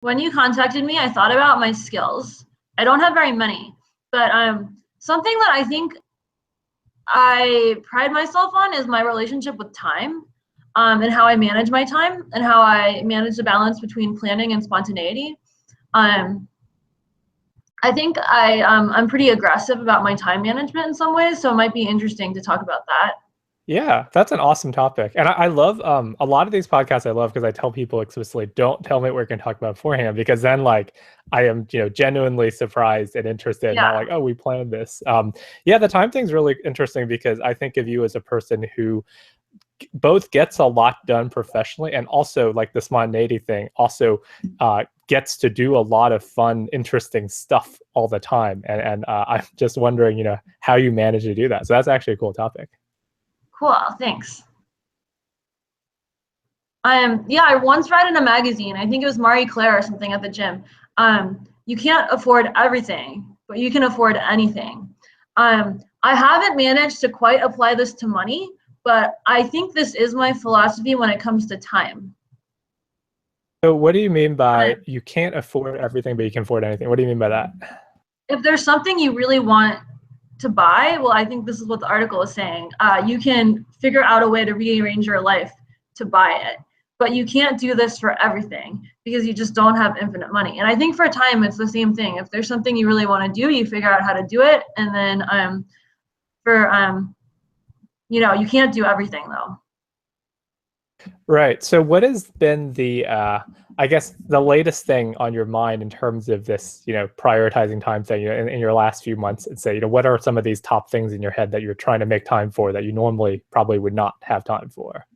When you contacted me, I thought about my skills. I don't have very many, but something that I think I pride myself on is my relationship with time, and how I manage my time and how I manage the balance between planning and spontaneity. Um, I think I'm pretty aggressive about my time management in some ways, so it might be interesting to talk about that. Yeah, that's an awesome topic. And I love a lot of these podcasts I love because I tell people explicitly, don't tell me what we're going to talk about beforehand, because then like I am, genuinely surprised and interested, not Yeah. like, oh, we planned this. Yeah, the time thing's really interesting because I think of you as a person who both gets a lot done professionally and also like the spontaneity thing also gets to do a lot of fun, interesting stuff all the time. And I'm just wondering, how you manage to do that. So that's actually a cool topic. Cool, thanks. Yeah, I once read in a magazine, I think it was Marie Claire or something at the gym. You can't afford everything, but you can afford anything. I haven't managed to quite apply this to money, but I think this is my philosophy when it comes to time. So what do you mean by you can't afford everything, but you can afford anything? What do you mean by that? If there's something you really want to buy, well, I think this is what the article is saying. You can figure out a way to rearrange your life to buy it, but you can't do this for everything because you just don't have infinite money. And I think for time, it's the same thing. If there's something you really want to do, you figure out how to do it. And then you can't do everything though. Right. So what has been the, I guess, the latest thing on your mind in terms of this, prioritizing time thing, in your last few months, and say, what are some of these top things in your head that you're trying to make time for that you normally probably would not have time for?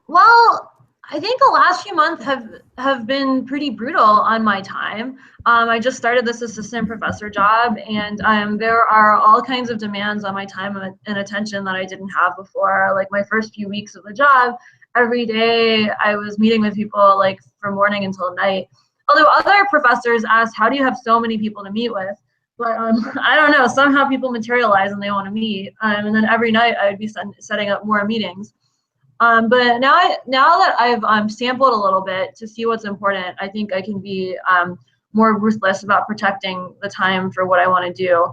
Well, I think the last few months have been pretty brutal on my time. I just started this assistant professor job, and there are all kinds of demands on my time and attention that I didn't have before. Like my first few weeks of the job, every day I was meeting with people like from morning until night. Although other professors asked, how do you have so many people to meet with? But I don't know, somehow people materialize and they want to meet. And then every night I would be setting up more meetings. But now that I've sampled a little bit to see what's important, I think I can be more ruthless about protecting the time for what I want to do.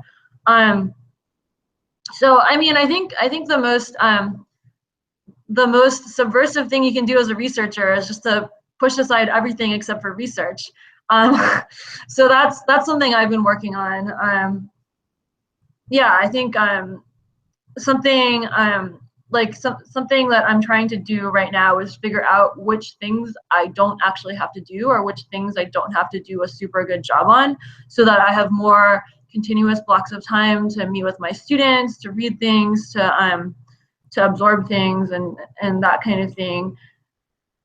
So I mean, I think the most subversive thing you can do as a researcher is just to push aside everything except for research. So that's something I've been working on. Yeah, I think something something that I'm trying to do right now is figure out which things I don't actually have to do or which things I don't have to do a super good job on, so that I have more continuous blocks of time to meet with my students, to read things, to absorb things and that kind of thing.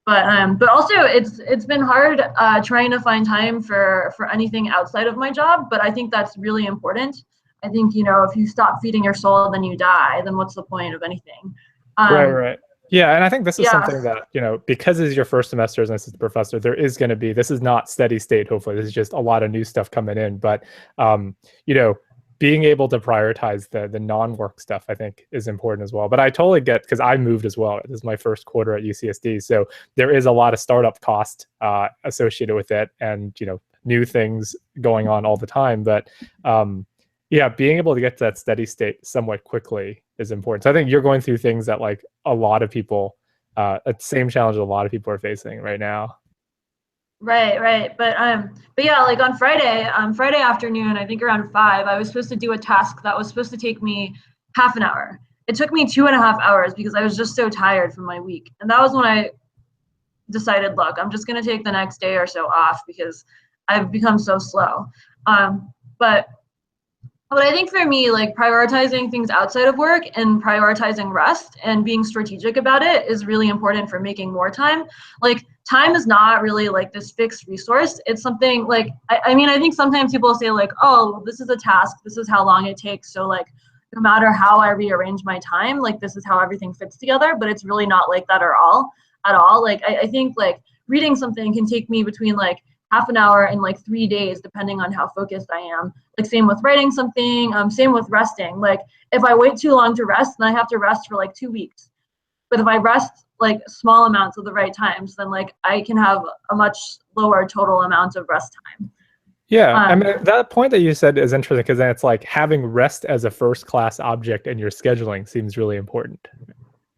But also it's been hard trying to find time for anything outside of my job, but I think that's really important. I think, if you stop feeding your soul, then you die. Then what's the point of anything? Right. Yeah, and I think this is Yeah. something that, because this is your first semester as an assistant professor, there is going to be, this is not steady state, hopefully. This is just a lot of new stuff coming in. But, being able to prioritize the non-work stuff, I think, is important as well. But I totally get, because I moved as well. This is my first quarter at UCSD. So there is a lot of startup cost associated with it and, new things going on all the time. But yeah, being able to get to that steady state somewhat quickly is important. So I think you're going through things that like a lot of people, the same challenge a lot of people are facing right now. Right. But yeah, like on Friday afternoon, I think around 5, I was supposed to do a task that was supposed to take me half an hour. It took me 2.5 hours because I was just so tired from my week. And that was when I decided, look, I'm just gonna take the next day or so off because I've become so slow. But I think for me, like prioritizing things outside of work and prioritizing rest and being strategic about it is really important for making more time. Like time is not really like this fixed resource. It's something like, I mean, I think sometimes people say like, oh, this is a task, this is how long it takes. So like, no matter how I rearrange my time, like this is how everything fits together, but it's really not like that at all. Like, I think like reading something can take me between like half an hour and like 3 days, depending on how focused I am. Like same with writing something, same with resting. Like if I wait too long to rest, then I have to rest for like 2 weeks. But if I rest like small amounts at the right times, then like I can have a much lower total amount of rest time. Yeah, I mean, that point that you said is interesting because then it's like having rest as a first class object in your scheduling seems really important.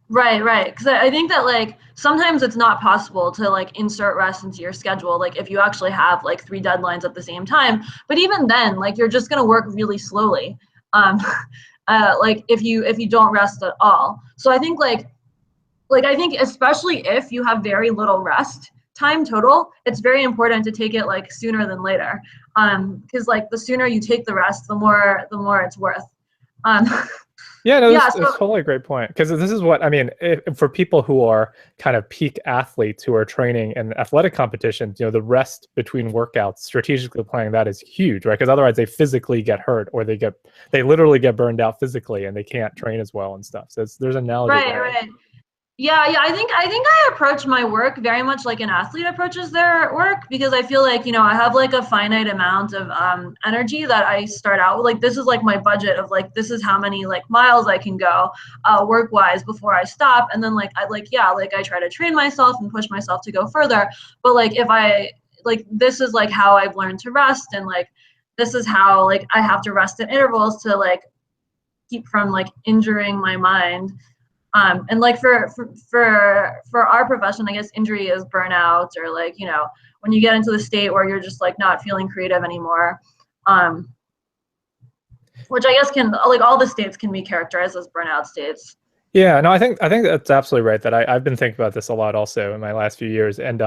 Right. Because I think that like sometimes it's not possible to like insert rest into your schedule, like if you actually have like 3 deadlines at the same time. But even then, like you're just gonna work really slowly, like if you don't rest at all. So I think like I think especially if you have very little rest time total, it's very important to take it like sooner than later. Because like the sooner you take the rest, the more it's worth. Yeah, no, Yeah, it's totally a great point because this is what I mean. For people who are kind of peak athletes who are training in athletic competitions, you know, the rest between workouts, strategically planning that is huge, right? Because otherwise they physically get hurt or they literally get burned out physically and they can't train as well and stuff. So there's an analogy there. right. Yeah, I think I approach my work very much like an athlete approaches their work, because I feel like, you know, I have like a finite amount of energy that I start out with. Like this is like my budget of like this is how many like miles I can go work wise before I stop, and then like I try to train myself and push myself to go further. But like if I like this is like how I've learned to rest, and like this is how like I have to rest at intervals to like keep from like injuring my mind. And like for our profession, I guess injury is burnout, or like, you know, when you get into the state where you're just like not feeling creative anymore, which I guess can, like, all the states can be characterized as burnout states. Yeah, no, I think that's absolutely right. That I've been thinking about this a lot also in my last few years. And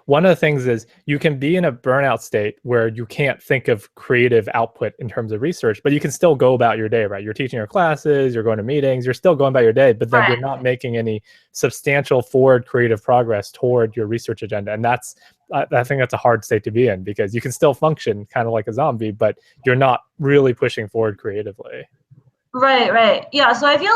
one of the things is you can be in a burnout state where you can't think of creative output in terms of research, but you can still go about your day, right? You're teaching your classes, you're going to meetings, you're still going about your day, but then you're not making any substantial forward creative progress toward your research agenda. And that's I think that's a hard state to be in because you can still function kind of like a zombie, but you're not really pushing forward creatively. Right. Yeah, so I feel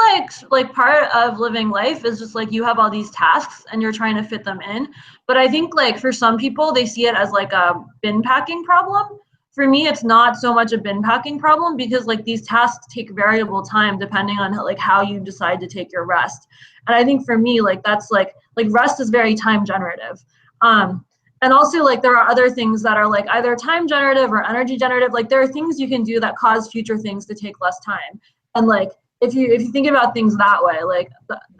like part of living life is just like you have all these tasks and you're trying to fit them in. But I think like for some people they see it as like a bin packing problem. For me, it's not so much a bin packing problem because like these tasks take variable time depending on like how you decide to take your rest. And I think for me, like that's like rest is very time generative. And also like there are other things that are like either time generative or energy generative. Like there are things you can do that cause future things to take less time. And like if you think about things that way, like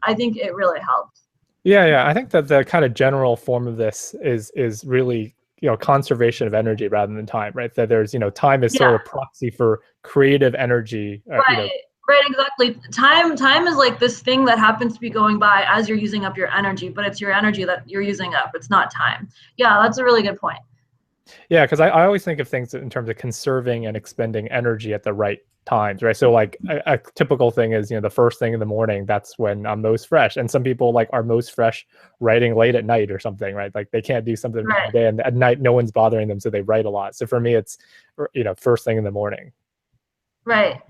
I think it really helps. Yeah. I think that the kind of general form of this is really, you know, conservation of energy rather than time, right? That there's, you know, time is sort of proxy for creative energy. Right, exactly. Time is like this thing that happens to be going by as you're using up your energy, but it's your energy that you're using up. It's not time. Yeah, that's a really good point. Yeah, because I always think of things in terms of conserving and expending energy at the right times, right? So like a typical thing is, you know, the first thing in the morning, that's when I'm most fresh. And some people like are most fresh writing late at night or something, right? Like they can't do something all day, and at night no one's bothering them, so they write a lot. So for me, it's, you know, first thing in the morning. Right.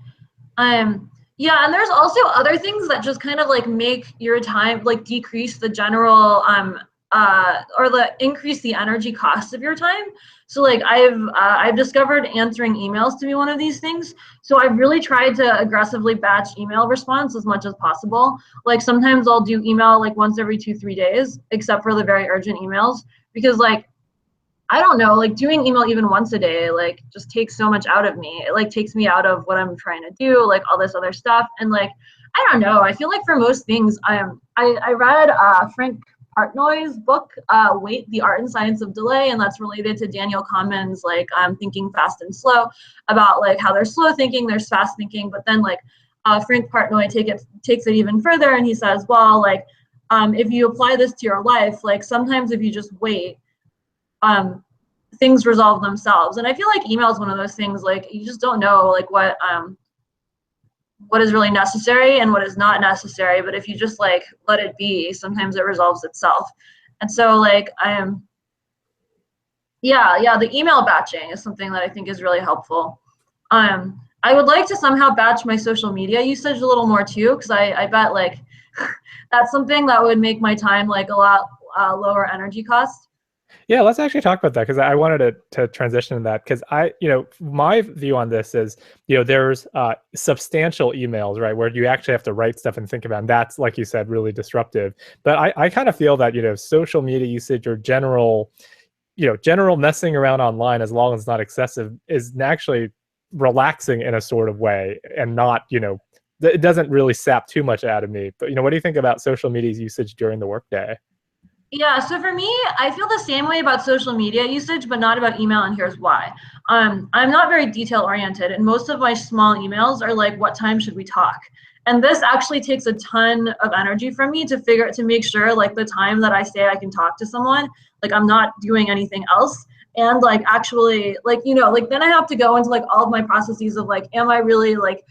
Yeah, and there's also other things that just kind of like make your time like decrease the general or increase the energy cost of your time. So like I've discovered answering emails to be one of these things. So I've really tried to aggressively batch email response as much as possible. Like sometimes I'll do email like once every 2-3 days, except for the very urgent emails, because like I don't know, like doing email even once a day, like just takes so much out of me. It like takes me out of what I'm trying to do, like all this other stuff. And like, I don't know, I feel like for most things, I read Frank Partnoy's book, Wait, the Art and Science of Delay, and that's related to Daniel Kahneman's like Thinking Fast and Slow, about like how there's slow thinking, there's fast thinking, but then like Frank Partnoy takes it even further, and he says, well, like if you apply this to your life, like sometimes if you just wait, things resolve themselves. And I feel like email is one of those things, like you just don't know like what is really necessary and what is not necessary, but if you just like let it be, sometimes it resolves itself. And so like the email batching is something that I think is really helpful. I would like to somehow batch my social media usage a little more too, because I bet like that's something that would make my time like a lot lower energy cost. Yeah, let's actually talk about that because I wanted to transition to that because my view on this is, there's substantial emails, right, where you actually have to write stuff and think about, and that's, like you said, really disruptive. But I kind of feel that, social media usage or general messing around online, as long as it's not excessive, is actually relaxing in a sort of way and not, it doesn't really sap too much out of me. But, what do you think about social media's usage during the workday? Yeah, so for me, I feel the same way about social media usage, but not about email, and here's why. I'm not very detail oriented, and most of my small emails are like, what time should we talk? And this actually takes a ton of energy from me to make sure like the time that I say I can talk to someone, like I'm not doing anything else. And like actually like, like then I have to go into like all of my processes of like, am I really like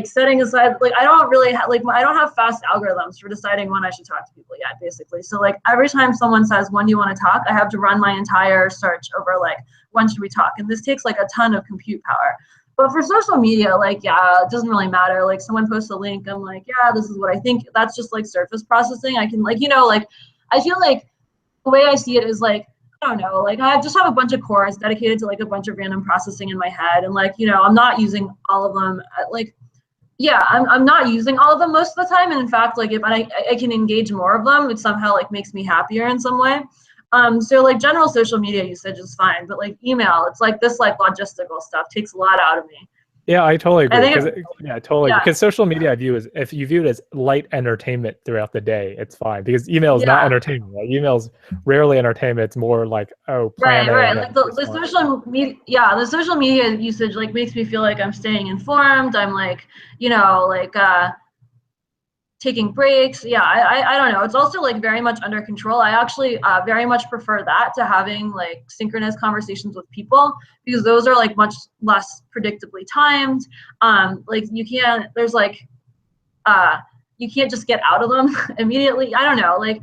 setting aside, like I don't really I don't have fast algorithms for deciding when I should talk to people yet, basically. So like every time someone says, when do you want to talk, I have to run my entire search over like, when should we talk? And this takes like a ton of compute power. But for social media, like, yeah, it doesn't really matter. Like someone posts a link, I'm like, yeah, this is what I think. That's just like surface processing. I can like, like, I feel like the way I see it is like, I don't know, like I just have a bunch of cores dedicated to like a bunch of random processing in my head. And like, I'm not using all of them. Like, yeah, I'm not using all of them most of the time. And in fact, like if I can engage more of them, it somehow like makes me happier in some way. So like general social media usage is fine, but like email, it's like this like logistical stuff takes a lot out of me. Yeah, I totally agree. Yeah. Because social media, if you view it as light entertainment throughout the day, it's fine. Because email is not entertainment. Right? Email's rarely entertainment. It's more like, planning. Right. Like the social media, the social media usage like makes me feel like I'm staying informed. I'm like, taking breaks. Yeah, I don't know. It's also like very much under control. I actually very much prefer that to having like synchronous conversations with people, because those are like much less predictably timed. Like you can't just get out of them immediately. I don't know. Like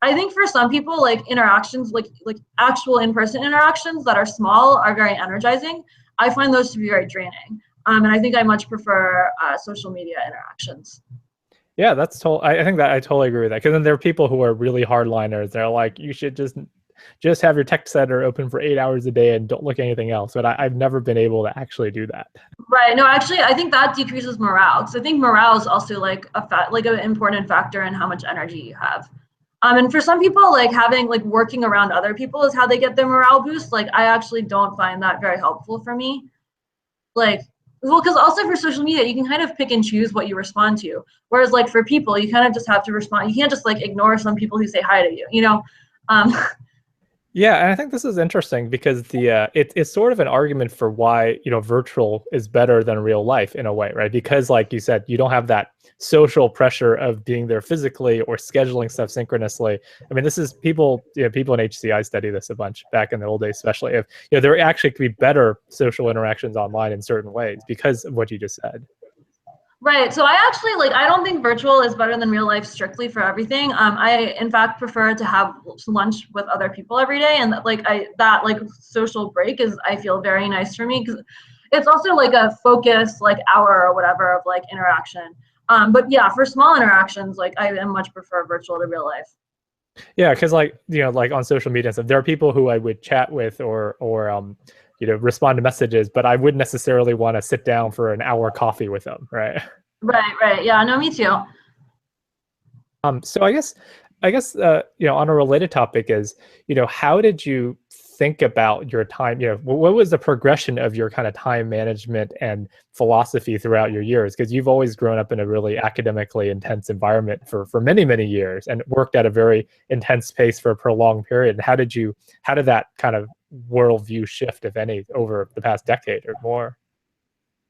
I think for some people, like interactions, like actual in-person interactions that are small are very energizing. I find those to be very draining. And I think I much prefer social media interactions. Yeah, I think that I totally agree with that. Because then there are people who are really hardliners. They're like, you should just have your text center open for 8 hours a day and don't look at anything else. But I've never been able to actually do that. Right. No, actually, I think that decreases morale. Because I think morale is also like an important factor in how much energy you have. And for some people, like working around other people is how they get their morale boost. Like I actually don't find that very helpful for me. Like, well, because also for social media, you can kind of pick and choose what you respond to. Whereas like for people, you kind of just have to respond. You can't just like ignore some people who say hi to you, Yeah, and I think this is interesting because it's sort of an argument for why virtual is better than real life in a way, right? Because like you said, you don't have that social pressure of being there physically or scheduling stuff synchronously. I mean, this is people in HCI study this a bunch back in the old days, especially if there actually could be better social interactions online in certain ways because of what you just said. Right. So I actually I don't think virtual is better than real life strictly for everything. I in fact prefer to have lunch with other people every day, and that social break is, I feel, very nice for me because it's also like a focus hour or whatever of interaction. But yeah, for small interactions, I much prefer virtual to real life. Yeah, because like on social media and stuff, there are people who I would chat with or respond to messages, but I wouldn't necessarily want to sit down for an hour coffee with them, right? Right. Yeah, no, me too. So I guess on a related topic is, how did you think about your time? What was the progression of your kind of time management and philosophy throughout your years? Because you've always grown up in a really academically intense environment for many, many years and worked at a very intense pace for a prolonged period. And how did that kind of worldview shift, if any, over the past decade or more?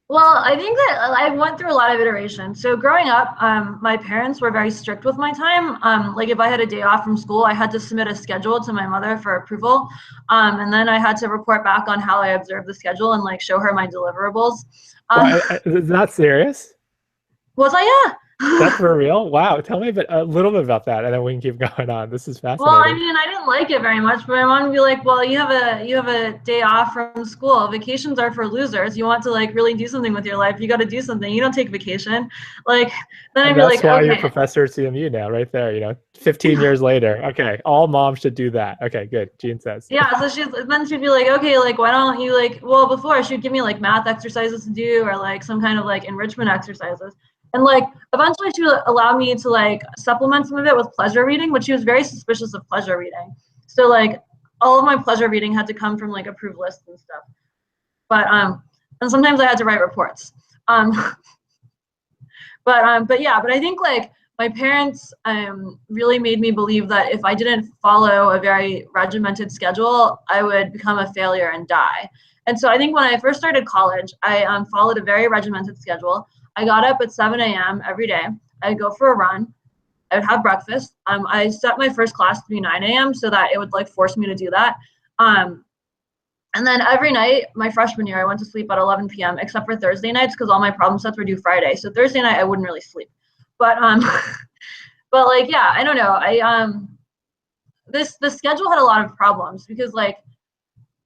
Well, I think that I went through a lot of iterations. So growing up, my parents were very strict with my time. If I had a day off from school, I had to submit a schedule to my mother for approval. And then I had to report back on how I observed the schedule and show her my deliverables. Is that serious? Was I? Yeah. That's for real? Wow. Tell me a little bit about that, and then we can keep going on. This is Well, I fascinating. mean, I didn't like it very much, but my mom would be like, "Well, you have a day off from school. Vacations are for losers. You want to like really do something with your life, you got to do something. You don't take vacation." Like, then I'd And be that's like, why you're "Okay, professor at CMU now, right there. 15 years later. Okay, all moms should do that. Okay, good. Jean says. yeah." So she'd be like, "Okay, like why don't you like?" Well, before she'd give me like math exercises to do or like some kind of like enrichment exercises. And like eventually she would allow me to like supplement some of it with pleasure reading, which she was very suspicious of pleasure reading. So like all of my pleasure reading had to come from like approved lists and stuff. But and sometimes I had to write reports. Um but yeah, but I think like my parents really made me believe that if I didn't follow a very regimented schedule, I would become a failure and die. And so I think when I first started college, I followed a very regimented schedule. I got up at 7 a.m. every day. I'd go for a run. I would have breakfast. I set my first class to be 9 a.m. so that it would like force me to do that. Um, and then every night, my freshman year, I went to sleep at 11 p.m. except for Thursday nights because all my problem sets were due Friday. So Thursday night, I wouldn't really sleep. But but like yeah, I don't know. The schedule had a lot of problems because like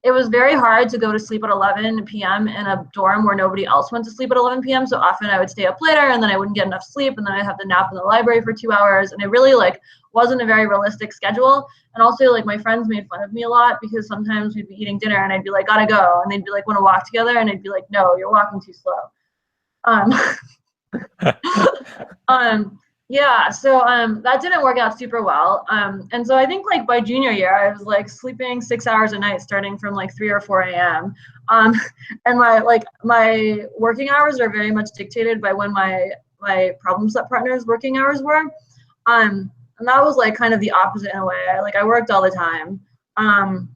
it was very hard to go to sleep at 11 p.m. in a dorm where nobody else went to sleep at 11 p.m. So often I would stay up later and then I wouldn't get enough sleep and then I'd have to nap in the library for 2 hours. And it really like wasn't a very realistic schedule. And also like my friends made fun of me a lot because sometimes we'd be eating dinner and I'd be like, gotta go. And they'd be like, wanna walk together? And I'd be like, no, you're walking too slow. Um, um, yeah, so that didn't work out super well. And so I think like by junior year, I was like sleeping 6 hours a night starting from like 3 or 4 a.m. Um, and my working hours are very much dictated by when my problem set partner's working hours were. And that was like kind of the opposite in a way. I worked all the time. And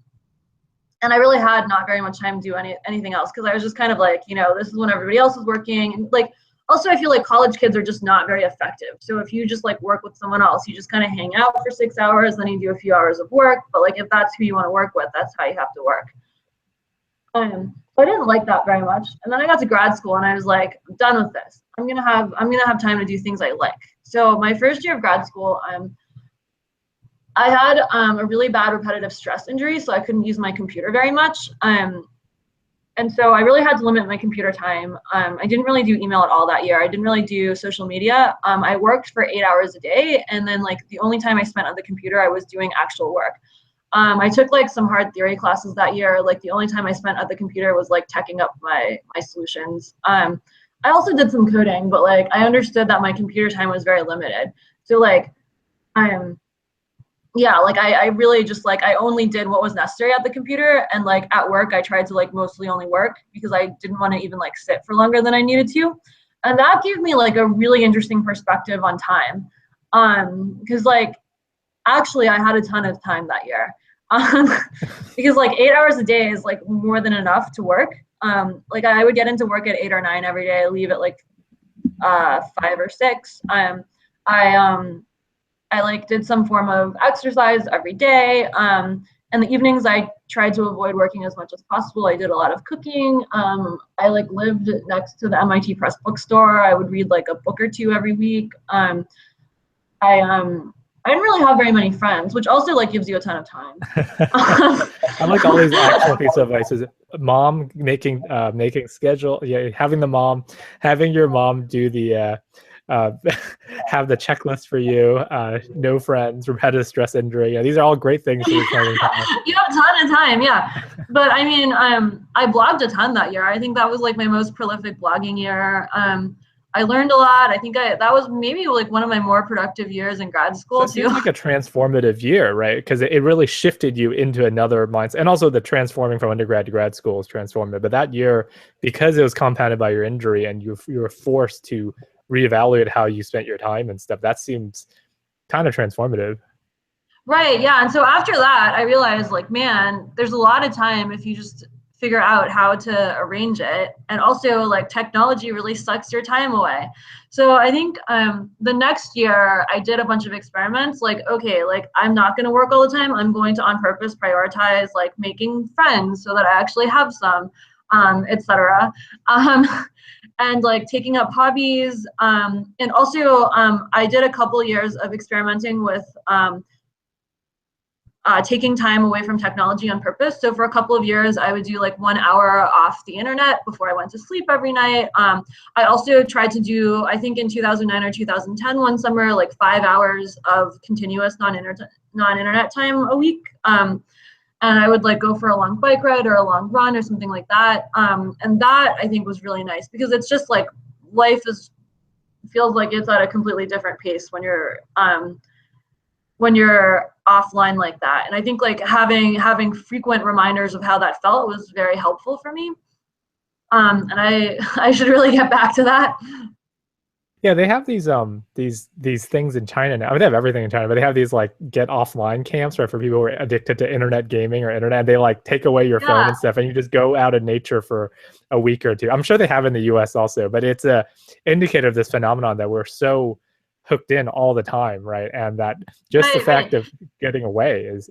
I really had not very much time to do anything else because I was just kind of like, this is when everybody else is working. And like also I feel like college kids are just not very effective. So if you just like work with someone else, you just kind of hang out for 6 hours, then you do a few hours of work. But like if that's who you want to work with, that's how you have to work. So I didn't like that very much. And then I got to grad school and I was like, I'm done with this. I'm gonna have time to do things I like. So my first year of grad school, I had a really bad repetitive stress injury, so I couldn't use my computer very much. And so I really had to limit my computer time. I didn't really do email at all that year. I didn't really do social media. I worked for 8 hours a day, and then like the only time I spent on the computer, I was doing actual work. I took like some hard theory classes that year. Like the only time I spent at the computer was like teching up my solutions. I also did some coding, but like I understood that my computer time was very limited. So like yeah, like I really just like I only did what was necessary at the computer, and like at work I tried to like mostly only work because I didn't want to even like sit for longer than I needed to. And that gave me like a really interesting perspective on time. Because like actually I had a ton of time that year. Um, because like 8 hours a day is like more than enough to work. Like I would get into work at 8 or 9 every day, leave at like 5 or 6. I like did some form of exercise every day. In the evenings, I tried to avoid working as much as possible. I did a lot of cooking. I like lived next to the MIT Press bookstore. I would read like a book or two every week. I didn't really have very many friends, which also like gives you a ton of time. I like all these actual pieces of advice. Mom making schedule, yeah, having your mom do the have the checklist for you, no friends, repetitive stress injury. Yeah, these are all great things to reclaim time. You have a ton of time, yeah. But I mean, I blogged a ton that year. I think that was like my most prolific blogging year. I learned a lot. I think that was maybe like one of my more productive years in grad school So it seems like a transformative year, right? Because it really shifted you into another mindset. And also the transforming from undergrad to grad school is transformative. But that year, because it was compounded by your injury and you were forced to reevaluate how you spent your time and stuff, that seems kind of transformative. Right, yeah. And so after that, I realized like, man, there's a lot of time if you just figure out how to arrange it. And also like technology really sucks your time away. So I think the next year I did a bunch of experiments like, okay, like I'm not going to work all the time. I'm going to on purpose prioritize like making friends so that I actually have some, etc. and like taking up hobbies. And also I did a couple years of experimenting with taking time away from technology on purpose. So for a couple of years, I would do like 1 hour off the internet before I went to sleep every night. I also tried to do, I think in 2009 or 2010, one summer, like 5 hours of continuous non-internet time a week. And I would like go for a long bike ride or a long run or something like that. And that I think was really nice because it's just like life feels like it's at a completely different pace when you're offline like that. And I think like having frequent reminders of how that felt was very helpful for me. And I should really get back to that. Yeah, they have these things in China now. I mean, they have everything in China, but they have these like get offline camps, right, for people who are addicted to internet gaming or internet. They like take away your phone and stuff, and you just go out in nature for a week or two. I'm sure they have in the U.S. also, but it's a indicator of this phenomenon that we're so hooked in all the time, right? And that just the fact of getting away is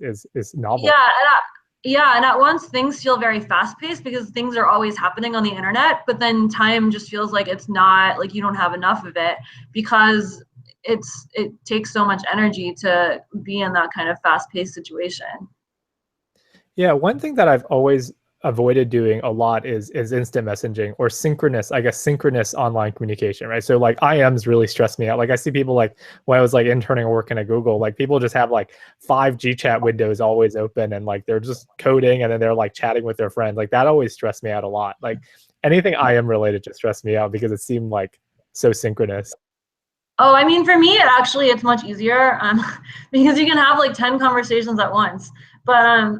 novel. Yeah, and at once things feel very fast-paced because things are always happening on the internet, but then time just feels like it's not, like you don't have enough of it because it takes so much energy to be in that kind of fast-paced situation. Yeah, one thing that I've always avoided doing a lot is instant messaging or synchronous online communication, right? So like IMs really stress me out. Like I see people like when I was like interning or working at Google, like people just have like 5 GChat windows always open and like they're just coding and then they're like chatting with their friends. Like that always stressed me out a lot. Like anything IM related just stressed me out because it seemed like so synchronous. Oh, I mean, for me, it's much easier because you can have like 10 conversations at once. But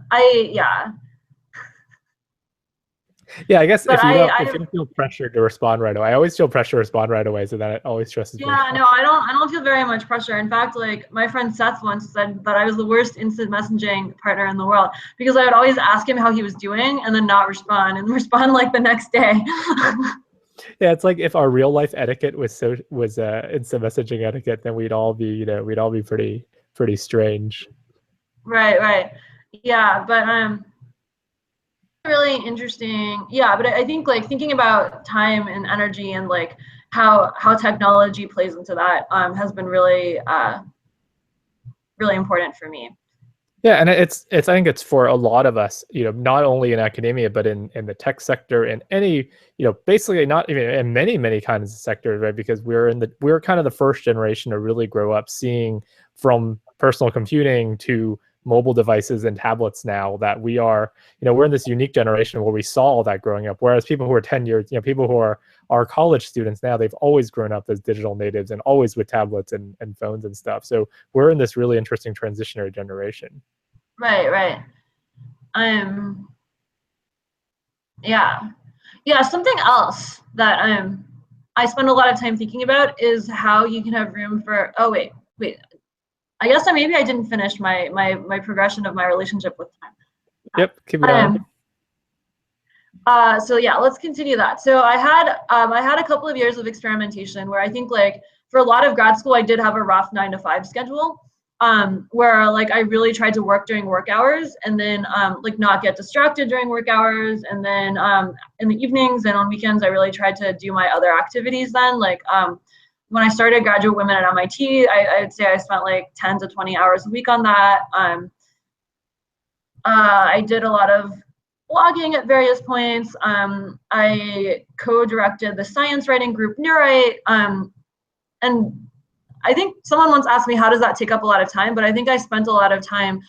Yeah, I guess if you don't feel pressured to respond right away. I always feel pressure to respond right away, so that it always stresses me out. No, I don't feel very much pressure. In fact, like my friend Seth once said that I was the worst instant messaging partner in the world because I would always ask him how he was doing and then not respond and respond like the next day. Yeah, it's like if our real life etiquette was instant messaging etiquette, then we'd all be pretty strange. Right. Yeah, but really interesting. Yeah, but I think like thinking about time and energy and like how technology plays into that has been really really important for me. Yeah, and it's I think it's for a lot of us, not only in academia but in the tech sector, in any, basically not even in many kinds of sectors, right? Because we're kind of the first generation to really grow up seeing from personal computing to mobile devices and tablets now that we are, we're in this unique generation where we saw all that growing up. Whereas people who are 10 years, people who are college students now, they've always grown up as digital natives and always with tablets and phones and stuff. So we're in this really interesting transitionary generation. Right. Yeah. Something else that I spend a lot of time thinking about is how you can have room for. Oh wait. I guess maybe I didn't finish my progression of my relationship with time. Yep, keep it going. So yeah, let's continue that. So I had a couple of years of experimentation where I think like for a lot of grad school I did have a rough 9 to 5 schedule, where like I really tried to work during work hours and then like not get distracted during work hours, and then in the evenings and on weekends I really tried to do my other activities then, like when I started Graduate Women at MIT, I'd say I spent like 10 to 20 hours a week on that. I did a lot of blogging at various points. I co-directed the science writing group Neurite. And I think someone once asked me, how does that take up a lot of time? But I think I spent a lot of time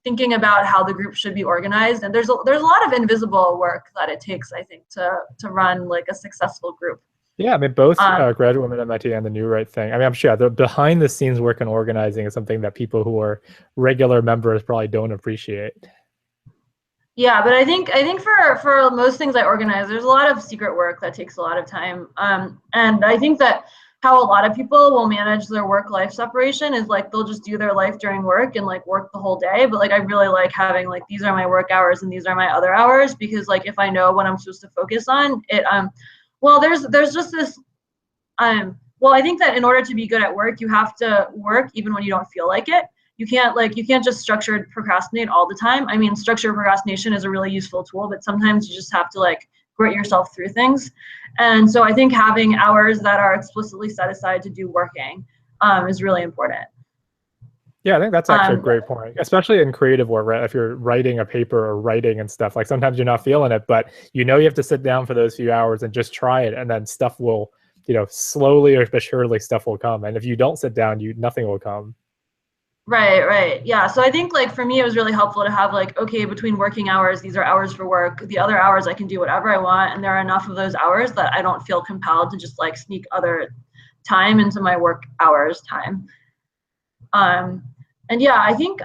thinking about how the group should be organized. And there's a lot of invisible work that it takes, I think, to run like a successful group. Yeah, I mean, both Graduate Women at MIT and the Neurite thing. I mean, I'm sure the behind the scenes work and organizing is something that people who are regular members probably don't appreciate. Yeah, but I think for most things I organize, there's a lot of secret work that takes a lot of time. And I think that how a lot of people will manage their work-life separation is like they'll just do their life during work and like work the whole day. But like I really like having like these are my work hours and these are my other hours, because like if I know what I'm supposed to focus on, it well, there's just this, well, I think that in order to be good at work, you have to work even when you don't feel like it. You can't just structured procrastinate all the time. I mean, structured procrastination is a really useful tool, but sometimes you just have to like grit yourself through things. And so I think having hours that are explicitly set aside to do working is really important. Yeah, I think that's actually a great point, especially in creative work, right? If you're writing a paper or writing and stuff, like sometimes you're not feeling it, but you know you have to sit down for those few hours and just try it, and then stuff will, slowly or but surely stuff will come. And if you don't sit down, nothing will come. Right. Yeah. So I think like for me, it was really helpful to have like, okay, between working hours, these are hours for work. The other hours I can do whatever I want. And there are enough of those hours that I don't feel compelled to just like sneak other time into my work hours time. And yeah, I think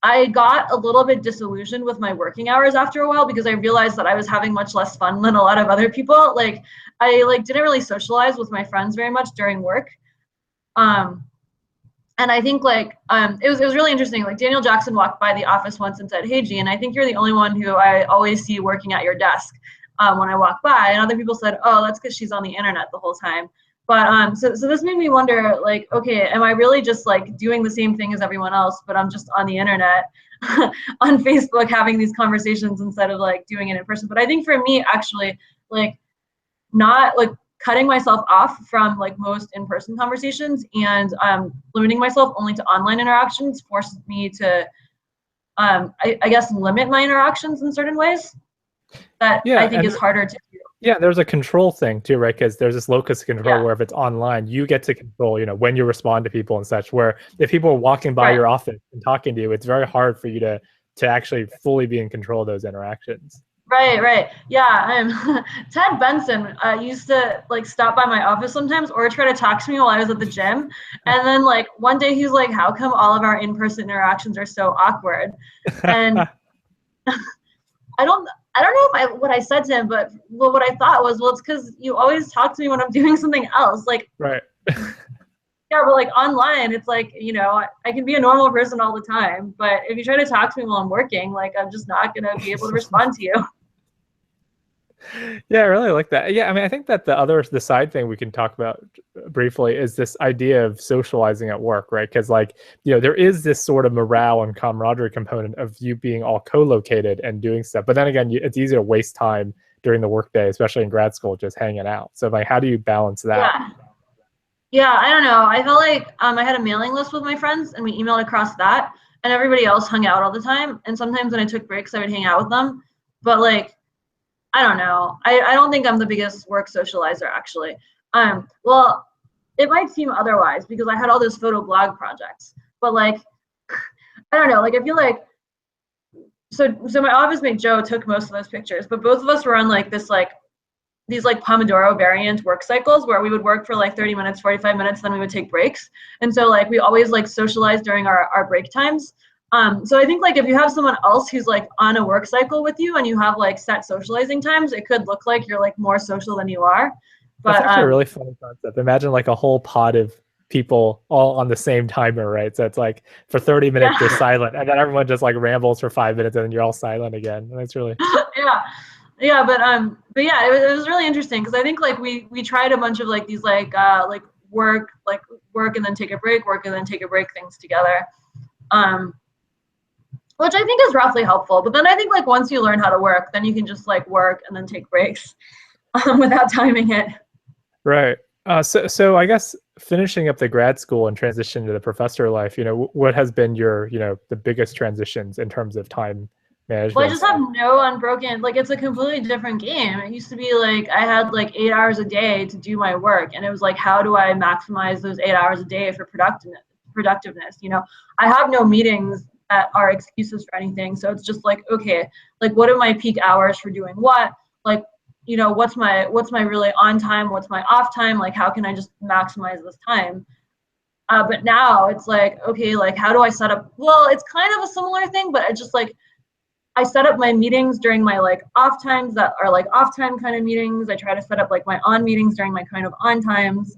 I got a little bit disillusioned with my working hours after a while because I realized that I was having much less fun than a lot of other people. Like I didn't really socialize with my friends very much during work. And I think like it was really interesting. Like Daniel Jackson walked by the office once and said, "Hey, Jean, I think you're the only one who I always see working at your desk when I walk by." And other people said, "Oh, that's because she's on the internet the whole time." But so this made me wonder, like, okay, am I really just like doing the same thing as everyone else, but I'm just on the internet, on Facebook, having these conversations instead of like doing it in person? But I think for me, actually, like, not like cutting myself off from like most in-person conversations and limiting myself only to online interactions forces me to, I guess, limit my interactions in certain ways that I think is harder to do. Yeah, there's a control thing too, right? Because there's this locus of control where if it's online, you get to control, when you respond to people and such. Where if people are walking by your office and talking to you, it's very hard for you to actually fully be in control of those interactions. Right. Yeah, Ted Benson used to like stop by my office sometimes or try to talk to me while I was at the gym. And then like one day he's like, "How come all of our in-person interactions are so awkward?" And I don't know what I said to him, but what I thought was, well, it's because you always talk to me when I'm doing something else. Like, right. Yeah, but like online, it's like, I can be a normal person all the time, but if you try to talk to me while I'm working, like I'm just not going to be able to respond to you. Yeah, I really like that. Yeah, I mean, I think that the side thing we can talk about briefly is this idea of socializing at work, right? Because like, there is this sort of morale and camaraderie component of you being all co-located and doing stuff. But then again, it's easy to waste time during the workday, especially in grad school, just hanging out. So like, how do you balance that? Yeah, I don't know. I felt like I had a mailing list with my friends and we emailed across that and everybody else hung out all the time. And sometimes when I took breaks, I would hang out with them. But like, I don't know. I don't think I'm the biggest work socializer, actually. Well, it might seem otherwise because I had all those photo blog projects. But like, I don't know. Like, I feel like so my office mate Joe took most of those pictures, but both of us were on like this like these like Pomodoro variant work cycles where we would work for like 30 minutes, 45 minutes, then we would take breaks. And so like we always like socialized during our break times. So I think like if you have someone else who's like on a work cycle with you and you have like set socializing times, it could look like you're like more social than you are. But that's actually a really funny concept. Imagine like a whole pod of people all on the same timer, right? So it's like for 30 minutes they're silent, and then everyone just like rambles for 5 minutes, and then you're all silent again. And that's really yeah. But yeah, it was really interesting because I think like we tried a bunch of like these like work and then take a break, work and then take a break things together. Which I think is roughly helpful. But then I think like once you learn how to work, then you can just like work and then take breaks without timing it. Right. So I guess finishing up the grad school and transition to the professor life, what has been your, the biggest transitions in terms of time management? Well, I just have no unbroken, like it's a completely different game. It used to be like I had like 8 hours a day to do my work. And it was like, how do I maximize those 8 hours a day for productiveness? I have no meetings that are excuses for anything. So it's just like, okay, like what are my peak hours for doing what? Like, what's my really on time? What's my off time? Like, how can I just maximize this time? But now it's like, okay, like how do I set up? Well, it's kind of a similar thing, but it's just like, I set up my meetings during my like off times that are like off time kind of meetings. I try to set up like my on meetings during my kind of on times.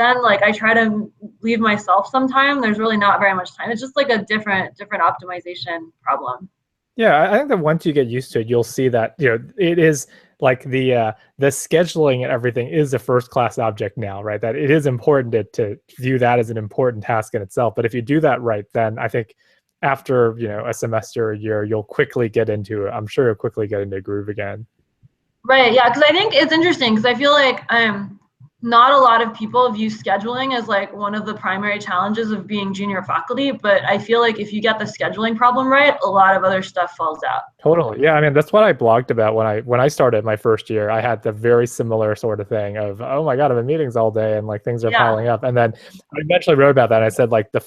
Then like I try to leave myself some time. There's really not very much time. It's just like a different optimization problem. Yeah, I think that once you get used to it, you'll see that it is like the scheduling and everything is a first class object now, right? That it is important to view that as an important task in itself. But if you do that right, then I think after, a semester, a year, you'll quickly get into it. I'm sure you'll quickly get into a groove again. Right. Yeah. Because I think it's interesting because I feel like not a lot of people view scheduling as like one of the primary challenges of being junior faculty, but I feel like if you get the scheduling problem right, a lot of other stuff falls out. Totally. Yeah. I mean, that's what I blogged about when I started my first year. I had the very similar sort of thing of, oh my God, I'm in meetings all day and like things are piling up. And then I eventually wrote about that. And I said like the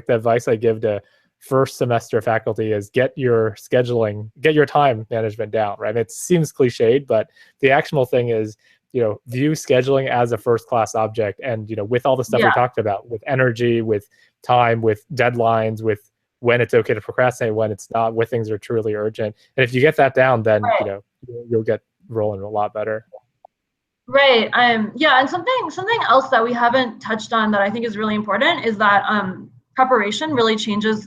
advice I give to first semester faculty is get your time management down, right? It seems cliched, but the actual thing is, view scheduling as a first class object. And, with all the stuff we talked about, with energy, with time, with deadlines, with when it's okay to procrastinate, when it's not, when things are truly urgent. And if you get that down, then, you'll get rolling a lot better. Right. Yeah. And something else that we haven't touched on that I think is really important is that preparation really changes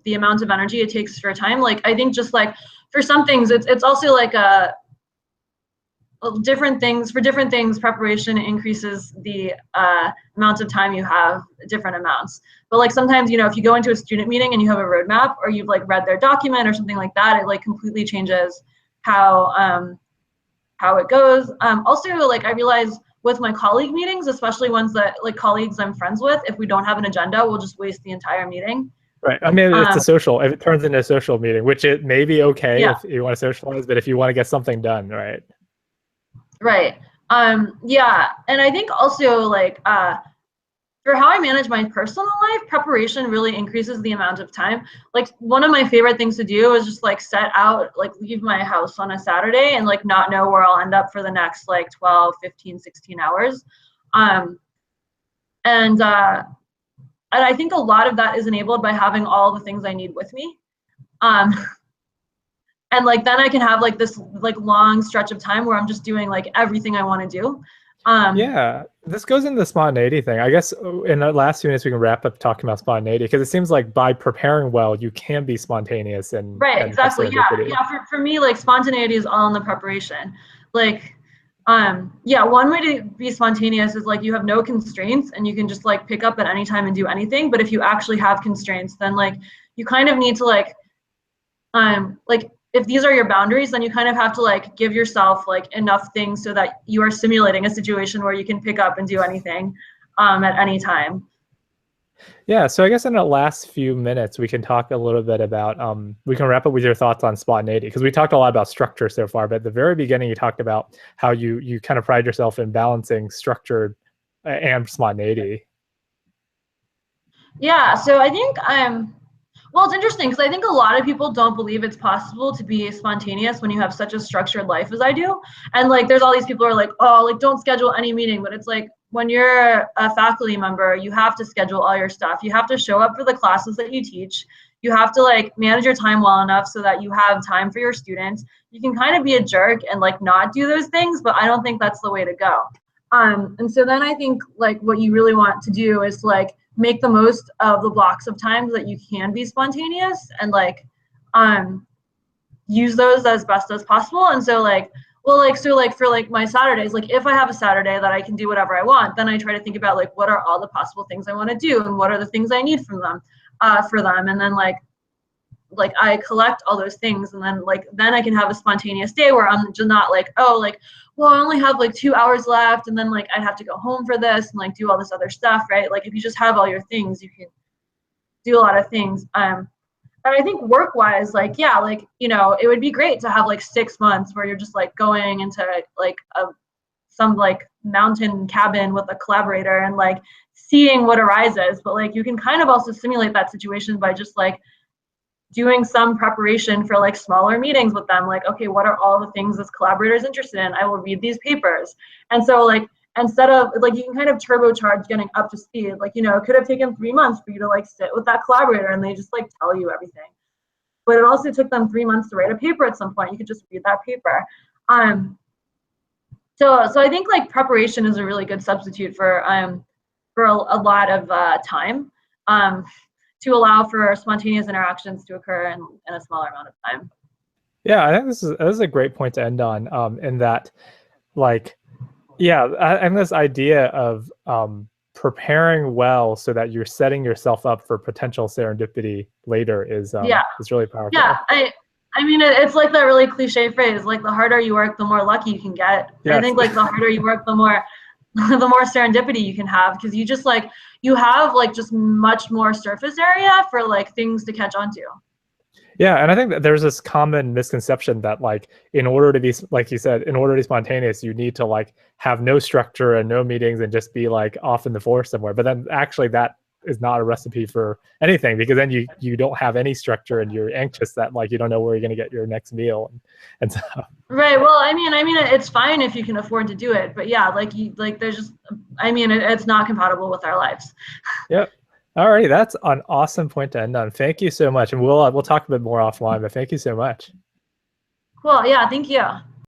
the amount of energy it takes for time. Like, I think just like for some things, it's also like different things. Preparation increases the amount of time you have, different amounts. But like sometimes, if you go into a student meeting and you have a roadmap or you've like read their document or something like that, it like completely changes how it goes. Also, like I realize with my colleague meetings, especially ones that like colleagues I'm friends with, if we don't have an agenda, we'll just waste the entire meeting. Right. I mean, it's if it turns into a social meeting, which it may be okay if you want to socialize, but if you want to get something done, right? Right. Yeah. And I think also like for how I manage my personal life, preparation really increases the amount of time. Like one of my favorite things to do is just like leave my house on a Saturday and like not know where I'll end up for the next like 12, 15, 16 hours. And I think a lot of that is enabled by having all the things I need with me. And like then I can have like this like long stretch of time where I'm just doing like everything I want to do. Yeah, this goes into the spontaneity thing. I guess in the last few minutes we can wrap up talking about spontaneity, because it seems like by preparing well, you can be spontaneous and exactly. Yeah. For me, like spontaneity is all in the preparation. Like, one way to be spontaneous is like you have no constraints and you can just like pick up at any time and do anything. But if you actually have constraints, then like you kind of need to like if these are your boundaries, then you kind of have to like give yourself like enough things so that you are simulating a situation where you can pick up and do anything at any time. Yeah, so I guess in the last few minutes, we can talk a little bit about, we can wrap up with your thoughts on spontaneity, because we talked a lot about structure so far, but at the very beginning, you talked about how you kind of pride yourself in balancing structure and spontaneity. Yeah, so I think well, it's interesting because I think a lot of people don't believe it's possible to be spontaneous when you have such a structured life as I do. And like, there's all these people who are like, oh, like don't schedule any meeting. But it's like, when you're a faculty member, you have to schedule all your stuff. You have to show up for the classes that you teach. You have to like manage your time well enough so that you have time for your students. You can kind of be a jerk and like not do those things, but I don't think that's the way to go. And so then I think like what you really want to do is like make the most of the blocks of time that you can be spontaneous and like use those as best as possible. And so like, well, like, so like for like my Saturdays, like if I have a Saturday that I can do whatever I want, then I try to think about like what are all the possible things I want to do and what are the things I need from them for them. And then like I collect all those things, and then I can have a spontaneous day where I'm just not like, oh, like, well, I only have like 2 hours left, and then like I'd have to go home for this and like do all this other stuff, right? Like if you just have all your things, you can do a lot of things. And I think work-wise, like, yeah, like, you know, it would be great to have like 6 months where you're just like going into like some like mountain cabin with a collaborator and like seeing what arises. But like you can kind of also simulate that situation by just like doing some preparation for like smaller meetings with them. Like, okay, what are all the things this collaborator is interested in? I will read these papers. And so like, instead of like, you can kind of turbocharge getting up to speed. Like, you know, it could have taken 3 months for you to like sit with that collaborator and they just like tell you everything. But it also took them 3 months to write a paper at some point. You could just read that paper. So I think like preparation is a really good substitute for a lot of time. To allow for spontaneous interactions to occur in a smaller amount of time. Yeah, I think this is a great point to end on, in that, like, yeah, and this idea of preparing well so that you're setting yourself up for potential serendipity later is really powerful. Yeah, I mean, it's like that really cliche phrase, like the harder you work, the more lucky you can get. Yes. I think like the harder you work, the more serendipity you can have, because you just like, you have like just much more surface area for like things to catch onto. Yeah, and I think that there's this common misconception that like, in order to be, like you said, in order to be spontaneous, you need to like have no structure and no meetings and just be like off in the forest somewhere. But then actually that is not a recipe for anything, because then you don't have any structure and you're anxious that like you don't know where you're going to get your next meal and stuff. Right. Well, I mean, it's fine if you can afford to do it, but yeah, there's just, I mean, it's not compatible with our lives. Yep. Alrighty, that's an awesome point to end on. Thank you so much, and we'll talk a bit more offline. But thank you so much. Cool. Yeah. Thank you.